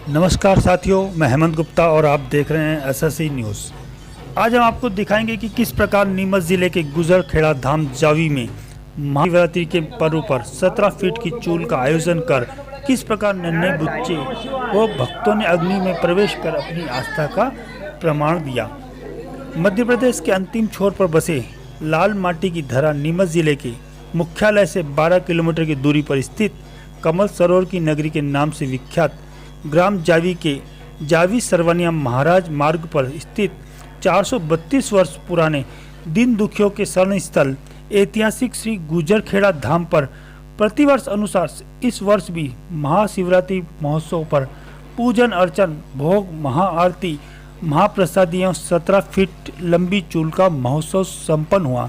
नमस्कार साथियों, मैं हेमंत गुप्ता और आप देख रहे हैं एसएससी न्यूज़। आज हम आपको दिखाएंगे कि किस प्रकार नीमच जिले के गुजरखेड़ा धाम जावी में महाशिवरात्रि के पर्व पर 17 फीट की चूल का आयोजन कर किस प्रकार नन्हे बच्चे व भक्तों ने अग्नि में प्रवेश कर अपनी आस्था का प्रमाण दिया। मध्य प्रदेश के अंतिम छोर पर बसे लाल माटी की धरा नीमच जिले के मुख्यालय से 12 किलोमीटर की दूरी पर स्थित कमल सरोवर की नगरी के नाम से विख्यात ग्राम जावी के जावी सरवनिया महाराज मार्ग पर स्थित 432 वर्ष पुराने दीन दुखियों के शरण स्थल ऐतिहासिक श्री गुजरखेड़ा धाम पर प्रतिवर्ष अनुसार इस वर्ष भी महाशिवरात्रि महोत्सव पर पूजन अर्चन, भोग, महाआरती, महाप्रसादी एवं 17 फीट लंबी चूल का महोत्सव संपन्न हुआ।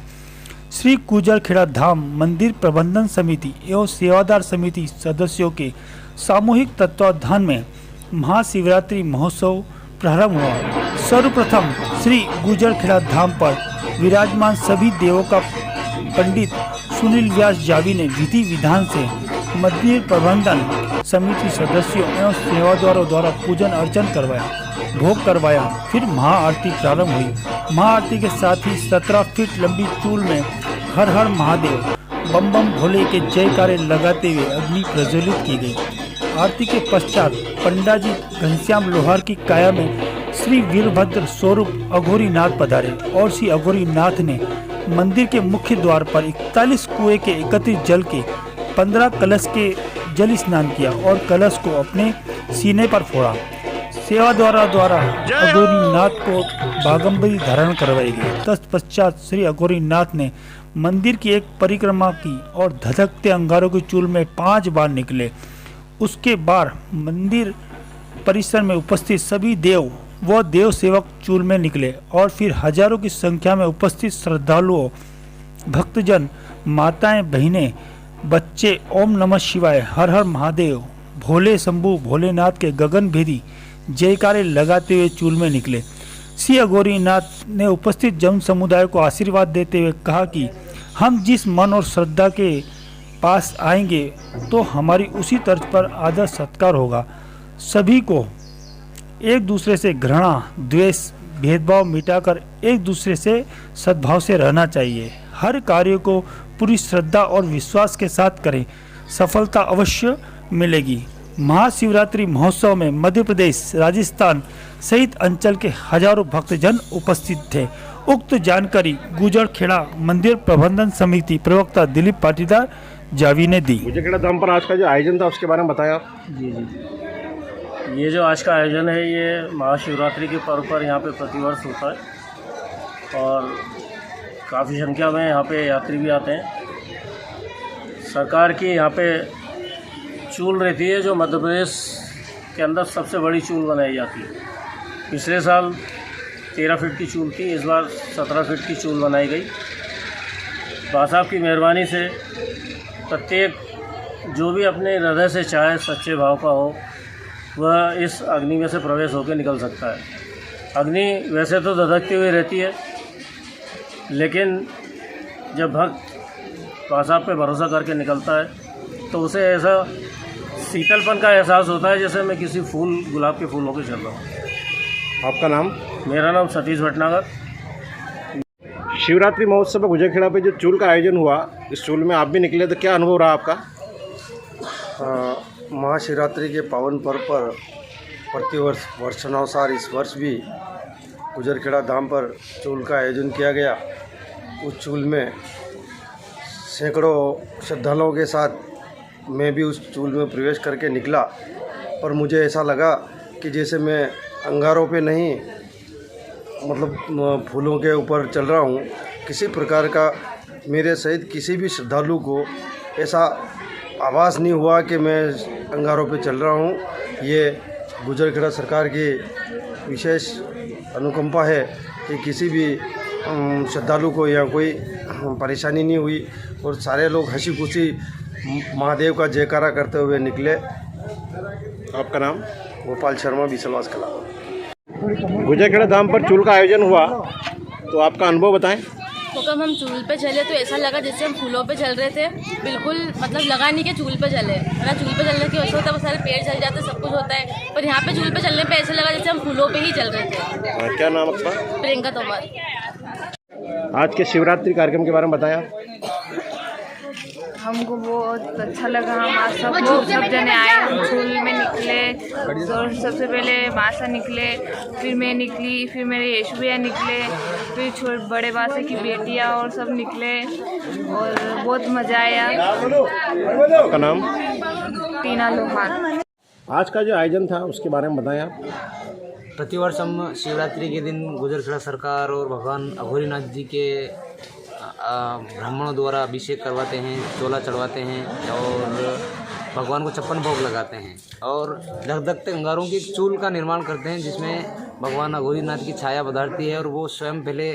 श्री गुजरखेड़ा धाम मंदिर प्रबंधन समिति एवं सेवादार समिति सदस्यों के सामूहिक तत्वावधान में महाशिवरात्रि महोत्सव प्रारंभ हुआ। सर्वप्रथम श्री गुजरखेड़ा धाम पर विराजमान सभी देवों का पंडित सुनील व्यास जावी ने विधि विधान से मंदिर प्रबंधन समिति सदस्यों एवं सेवादारों द्वारा पूजन अर्चन करवाया, भोग करवाया। फिर महाआरती प्रारंभ हुई। महाआरती के साथ ही 17 फीट लंबी चूल में हर हर महादेव, बम बम भोले के जयकारे लगाते हुए अग्नि प्रज्वलित की गई। आरती के पश्चात पंडा जी घनश्याम लोहार की काया में श्री वीरभद्र स्वरूप अघोरी नाथ पधारे और श्री अघोरी नाथ ने मंदिर के मुख्य द्वार पर 41 कुएं के एकत्रित जल के 15 कलश के जल स्नान किया और कलश को अपने सीने पर फोड़ा। सेवादारों द्वारा अघोरी नाथ को बागंबरी धारण करवाई गई। तत्पश्चात श्री अघोरी नाथ ने मंदिर की एक परिक्रमा की और धधकते अंगारों की चूल में 5 बार निकले। उसके बाद मंदिर परिसर में उपस्थित सभी देव व देव सेवक चूल में निकले और फिर हजारों की संख्या में उपस्थित श्रद्धालुओं, भक्तजन, माताएं, बहनें, बच्चे ओम नमः शिवाय, हर हर महादेव, भोले शंभु भोलेनाथ के गगनभेदी जयकारे लगाते हुए चूल में निकले। श्री अघोरीनाथ ने उपस्थित जन समुदाय को आशीर्वाद देते हुए कहा कि हम जिस मन और श्रद्धा के पास आएंगे तो हमारी उसी तर्ज पर आदर सत्कार होगा। सभी को एक दूसरे से घृणा, द्वेष, भेदभाव मिटाकर एक दूसरे से सद्भाव से रहना चाहिए। हर कार्य को पूरी श्रद्धा और विश्वास के साथ करें, सफलता अवश्य मिलेगी। महाशिवरात्रि महोत्सव में मध्य प्रदेश, राजस्थान सहित अंचल के हजारों भक्तजन उपस्थित थे। उक्त जानकारी गुजरखेड़ा मंदिर प्रबंधन समिति प्रवक्ता दिलीप पाटीदार जावी ने दी। गुजरखेड़ा धाम पर आज का जो आयोजन था उसके बारे में बताया। जी, ये जो आज का आयोजन है ये महाशिवरात्रि के पर्व पर यहाँ पे प्रतिवर्ष होता है और काफ़ी संख्या में यहाँ पे यात्री भी आते हैं। सरकार की यहाँ पे चूल रहती है जो मध्य प्रदेश के अंदर सबसे बड़ी चूल बनाई जाती है। पिछले साल 13 फीट की चूल थी, इस बार 17 फीट की चूल बनाई गई। बाबा साहब की मेहरबानी से प्रत्येक जो भी अपने हृदय से चाहे, सच्चे भाव का हो, वह इस अग्नि में से प्रवेश होकर निकल सकता है। अग्नि वैसे तो धधकती हुई रहती है, लेकिन जब भक्त बाबा साहब पे भरोसा करके निकलता है तो उसे ऐसा शीतलपन का एहसास होता है जैसे मैं किसी गुलाब के फूलों के चल रहा हूँ। आपका नाम? मेरा नाम सतीश भटनागर। शिवरात्रि महोत्सव में गुजरखेड़ा पे जो चूल का आयोजन हुआ, इस चूल में आप भी निकले तो क्या अनुभव रहा आपका? महाशिवरात्रि के पावन पर्व पर प्रतिवर्ष वर्षानुसार इस वर्ष भी गुजरखेड़ा धाम पर चूल का आयोजन किया गया। उस चूल में सैकड़ों श्रद्धालुओं के साथ मैं भी उस चूल में प्रवेश करके निकला और मुझे ऐसा लगा कि जैसे मैं अंगारों पे नहीं, मतलब फूलों के ऊपर चल रहा हूँ। किसी प्रकार का मेरे सहित किसी भी श्रद्धालु को ऐसा आभास नहीं हुआ कि मैं अंगारों पे चल रहा हूँ। ये गुजरखेड़ा सरकार की विशेष अनुकंपा है कि किसी भी श्रद्धालु को यहाँ कोई परेशानी नहीं हुई और सारे लोग हंसी खुशी महादेव का जयकारा करते हुए निकले। आपका नाम? गोपाल शर्मा, बिसलवास कला। गुजरखेड़ा धाम पर चूल का आयोजन हुआ तो आपका अनुभव बताएं। तो हम चूल पे चले तो ऐसा लगा जैसे हम फूलों पे चल रहे थे, बिल्कुल मतलब लगा नहीं कि चूल पे चले। अगर चूल पे चलने की वैसे होता है, वो सारे पेड़ चल जाते, सब कुछ होता है, पर यहाँ पे चूल पे चलने पे ऐसा लगा जैसे हम फूलों पे ही चल रहे थे। क्या नाम आपका? प्रियंका तोमर। आज के शिवरात्रि कार्यक्रम के बारे में बताया। हमको बहुत अच्छा लगा। हम आज सब जने आए, हम चूल में निकले, तो सबसे पहले बासा निकले, फिर मैं निकली, फिर मेरे यशु भैया निकले, फिर बड़े बासा की बेटियाँ और सब निकले और बहुत मज़ा आया। आपका नाम? टीना लोहान। आज का जो आयोजन था उसके बारे में बताएं आप। प्रतिवर्ष हम शिवरात्रि के दिन गुजरखेड़ा सरकार और भगवान अघोरीनाथ जी के ब्राह्मणों द्वारा अभिषेक करवाते हैं, चोला चढ़वाते हैं और भगवान को 56 भोग लगाते हैं और धगधगते अंगारों की एक चूल का निर्माण करते हैं, जिसमें भगवान अघोरीनाथ की छाया पधारती है और वो स्वयं पहले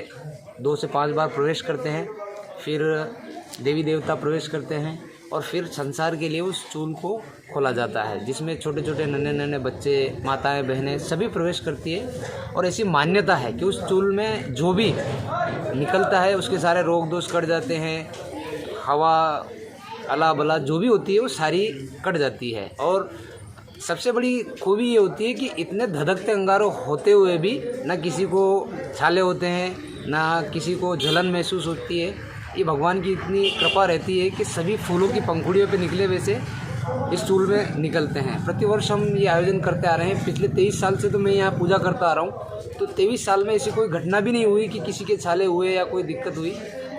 2 से 5 बार प्रवेश करते हैं, फिर देवी देवता प्रवेश करते हैं और फिर संसार के लिए उस चूल को खोला जाता है, जिसमें छोटे छोटे नन्हे नन्हे बच्चे, माताएं, बहनें सभी प्रवेश करती है। और ऐसी मान्यता है कि उस चूल में जो भी निकलता है उसके सारे रोग दोष कट जाते हैं, हवा अला बला जो भी होती है वो सारी कट जाती है। और सबसे बड़ी खूबी ये होती है कि इतने धधकते अंगारों होते हुए भी ना किसी को छाले होते हैं, ना किसी को जलन महसूस होती है। ये भगवान की इतनी कृपा रहती है कि सभी फूलों की पंखुड़ियों पे निकले वैसे इस चूल में निकलते हैं। प्रतिवर्ष हम ये आयोजन करते आ रहे हैं। पिछले 23 साल से तो मैं यहाँ पूजा करता आ रहा हूँ, तो 23 साल में ऐसी कोई घटना भी नहीं हुई कि किसी के छाले हुए या कोई दिक्कत हुई।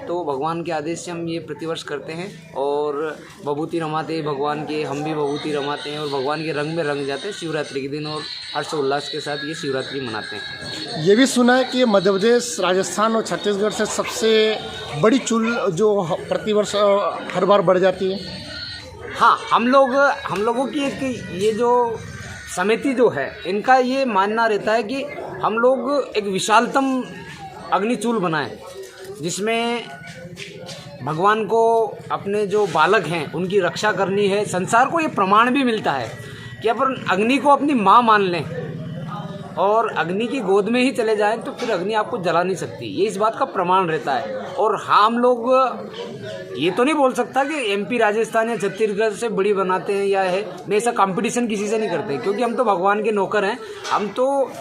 तो भगवान के आदेश से हम ये प्रतिवर्ष करते हैं और विभूति रमाते हैं भगवान के, हम भी विभूति रमाते हैं और भगवान के रंग में रंग जाते हैं शिवरात्रि के दिन और हर्षोल्लास के साथ ये शिवरात्रि मनाते हैं। ये भी सुना है कि मध्य प्रदेश, राजस्थान और छत्तीसगढ़ से सबसे बड़ी चूल जो प्रतिवर्ष हर बार बढ़ जाती है। हाँ, हम लोगों की एक ये जो समिति जो है, इनका ये मानना रहता है कि हम लोग एक विशालतम अग्निचूल बनाएं, जिसमें भगवान को अपने जो बालक हैं उनकी रक्षा करनी है। संसार को ये प्रमाण भी मिलता है कि अपन अग्नि को अपनी माँ मान लें और अग्नि की गोद में ही चले जाएं तो फिर अग्नि आपको जला नहीं सकती। ये इस बात का प्रमाण रहता है। और हाँ, हम लोग ये तो नहीं बोल सकता कि एमपी, राजस्थान या छत्तीसगढ़ से बड़ी बनाते हैं या है, मैं ऐसा कंपटीशन किसी से नहीं करते, क्योंकि हम तो भगवान के नौकर हैं। हम तो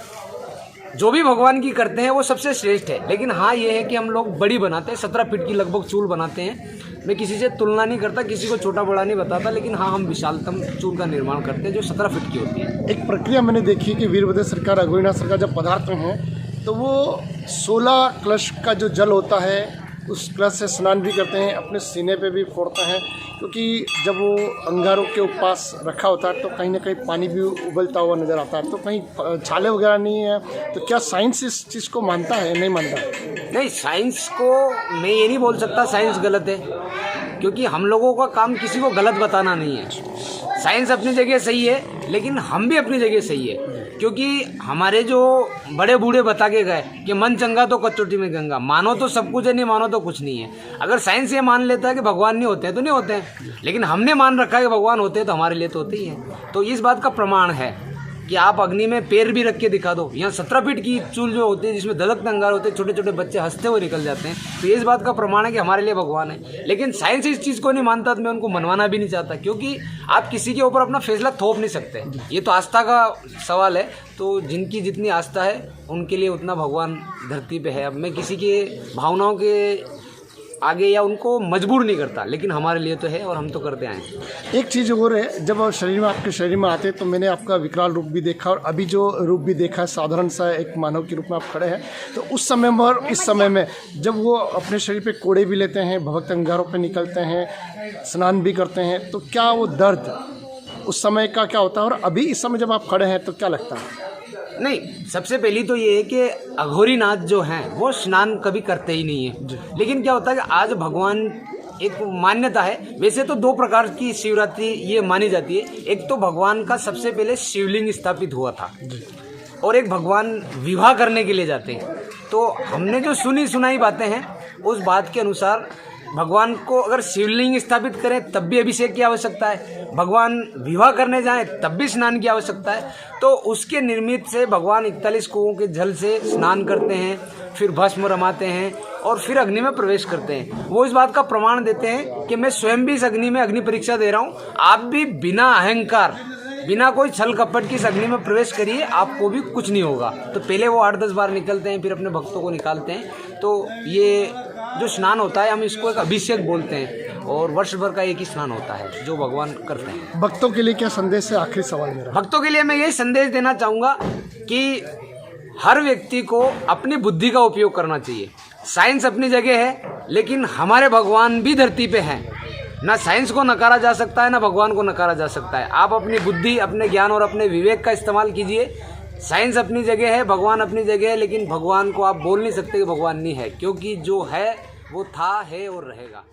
जो भी भगवान की करते हैं वो सबसे श्रेष्ठ है। लेकिन हाँ, ये है कि हम लोग बड़ी बनाते हैं, 17 फीट की लगभग चूल बनाते हैं। मैं किसी से तुलना नहीं करता, किसी को छोटा बड़ा नहीं बताता, लेकिन हाँ, हम विशालतम चूल का निर्माण करते हैं जो 17 फीट की होती है। एक प्रक्रिया मैंने देखी कि वीरभद्र सरकार, अघोरीनाथ सरकार जब पधारते हैं तो वो 16 कलश का जो जल होता है उस कलश से स्नान भी करते हैं, अपने सीने पे भी फोड़ते हैं, क्योंकि जब वो अंगारों के पास रखा होता है तो कहीं ना कहीं पानी भी उबलता हुआ नज़र आता है, तो कहीं छाले वगैरह नहीं है। तो क्या साइंस इस चीज़ को मानता है, नहीं मानता? नहीं, साइंस को मैं ये नहीं बोल सकता साइंस गलत है, क्योंकि हम लोगों का काम किसी को गलत बताना नहीं है। साइंस अपनी जगह सही है, लेकिन हम भी अपनी जगह सही है, क्योंकि हमारे जो बड़े बूढ़े बता के गए कि मन चंगा तो कचौटी में गंगा, मानो तो सब कुछ है, नहीं मानो तो कुछ नहीं है। अगर साइंस ये मान लेता है कि भगवान नहीं होते हैं तो नहीं होते हैं, लेकिन हमने मान रखा है कि भगवान होते हैं तो हमारे लिए तो होते ही हैं। तो इस बात का प्रमाण है कि आप अग्नि में पैर भी रख के दिखा दो। यहाँ 17 फीट की चूल जो होती है, जिसमें धधकते अंगार होते हैं, छोटे छोटे बच्चे हंसते हुए निकल जाते हैं, तो ये इस बात का प्रमाण है कि हमारे लिए भगवान है। लेकिन साइंस इस चीज़ को नहीं मानता, तो मैं उनको मनवाना भी नहीं चाहता, क्योंकि आप किसी के ऊपर अपना फैसला थोप नहीं सकते। ये तो आस्था का सवाल है, तो जिनकी जितनी आस्था है उनके लिए उतना भगवान धरती पे है। अब मैं किसी के भावनाओं के आगे या उनको मजबूर नहीं करता, लेकिन हमारे लिए तो है और हम तो करते आए हैं। एक चीज़ और है, जब आप आपके शरीर में आते तो मैंने आपका विकराल रूप भी देखा और अभी जो रूप भी देखा है, साधारण सा एक मानव के रूप में आप खड़े हैं। तो उस समय में और इस समय में जब वो अपने शरीर पे कोड़े भी लेते हैं, भभकते अंगारों पे निकलते हैं, स्नान भी करते हैं, तो क्या वो दर्द उस समय का क्या होता है और अभी इस समय जब आप खड़े हैं तो क्या लगता है? नहीं, सबसे पहली तो ये है कि अघोरीनाथ जो हैं वो स्नान कभी करते ही नहीं है। लेकिन क्या होता है कि आज भगवान, एक मान्यता है, वैसे तो 2 प्रकार की शिवरात्रि ये मानी जाती है। एक तो भगवान का सबसे पहले शिवलिंग स्थापित हुआ था और एक भगवान विवाह करने के लिए जाते हैं। तो हमने जो सुनी सुनाई बातें हैं उस बात के अनुसार भगवान को अगर शिवलिंग स्थापित करें तब भी अभिषेक की आवश्यकता है, भगवान विवाह करने जाएं तब भी स्नान की आवश्यकता है। तो उसके निर्मित से भगवान 41 कुओं के जल से स्नान करते हैं, फिर भस्म रमाते हैं, और फिर अग्नि में प्रवेश करते हैं। वो इस बात का प्रमाण देते हैं कि मैं स्वयं भी इस अग्नि में अग्नि परीक्षा दे रहा हूँ, आप भी बिना अहंकार, बिना कोई छल कपट की इस अग्नि में प्रवेश करिए, आपको भी कुछ नहीं होगा। तो पहले वो 8-10 बार निकलते हैं, फिर अपने भक्तों को निकालते हैं। तो ये जो स्नान होता है हम इसको एक अभिषेक बोलते हैं, और वर्ष भर का एक ही स्नान होता है जो भगवान करते हैं। भक्तों के लिए क्या संदेश है, आखिरी सवाल मेरा? भक्तों के लिए मैं यही संदेश देना चाहूँगा कि हर व्यक्ति को अपनी बुद्धि का उपयोग करना चाहिए। साइंस अपनी जगह है, लेकिन हमारे भगवान भी धरती पे हैं। ना साइंस को नकारा जा सकता है, ना भगवान को नकारा जा सकता है। आप अपनी बुद्धि, अपने ज्ञान और अपने विवेक का इस्तेमाल कीजिए। साइंस अपनी जगह है, भगवान अपनी जगह है, लेकिन भगवान को आप बोल नहीं सकते कि भगवान नहीं है, क्योंकि जो है वो था, है और रहेगा।